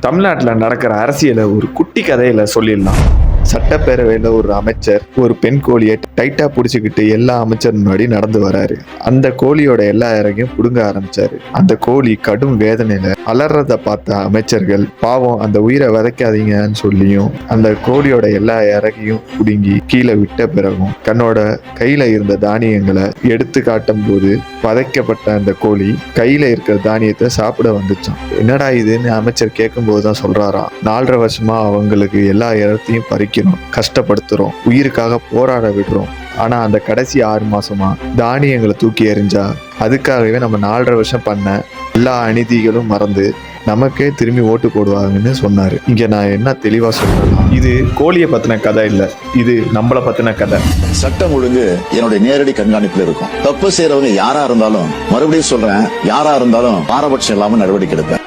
தமிழ்நாட்டில் நடக்கிற அரசியலை ஒரு குட்டி கதையில சொல்லிடலாம். சட்டப்பேரவையில் ஒரு அமைச்சர் ஒரு பெண் கோழியை டைட்டா பிடிச்சிக்கிட்டு எல்லா அமைச்சர் முன்னாடி நடந்து வராரு. அந்த கோழியோட எல்லா இறகையும் புடுங்க ஆரம்பிச்சாரு. அந்த கோழி கடும் வேதனையில அலறத பார்த்த அமைச்சர்கள் பாவம் அந்த உயிரை விதைக்காதீங்கன்னு சொல்லியும் அந்த கோழியோட எல்லா இறகையும் புடுங்கி கீழே விட்ட பிறகும் தன்னோட கையில இருந்த தானியங்களை எடுத்து காட்டும் போது வதைக்கப்பட்ட அந்த கோழி கையில இருக்கிற தானியத்தை சாப்பிட வந்துச்சான். என்னடா இதுன்னு அமைச்சர் கேட்கும் போதுதான் சொல்றாராம், 4.5 வருஷமா அவங்களுக்கு எல்லா இடத்தையும் பறிக்கிறோம், கஷ்டப்படுத்துறோம், உயிருக்காக போராட விடுறோம். ஆனா அந்த கடைசி 6 மாசமா தானியங்களை தூக்கி எறிஞ்சா அதுக்காகவே நம்ம 4.5 வருஷம் பண்ண எல்லா அநீதிகளும் மறந்து நமக்கே திரும்பி ஓட்டு போடுவாங்கன்னு சொன்னாரு. இங்க நான் என்ன தெளிவா சொல்றேன்னா, இது கோழியை பத்தின கதை இல்ல, இது நம்மளை பத்தின கதை. சட்டம் ஒழுங்கு என்னுடைய நேரடி கண்காணிப்புல இருக்கும். தப்பு செய்யறவங்க யாரா இருந்தாலும், மறுபடியும் சொல்றேன், யாரா இருந்தாலும் பாரபட்சம் இல்லாம நடவடிக்கை எடுப்பேன்.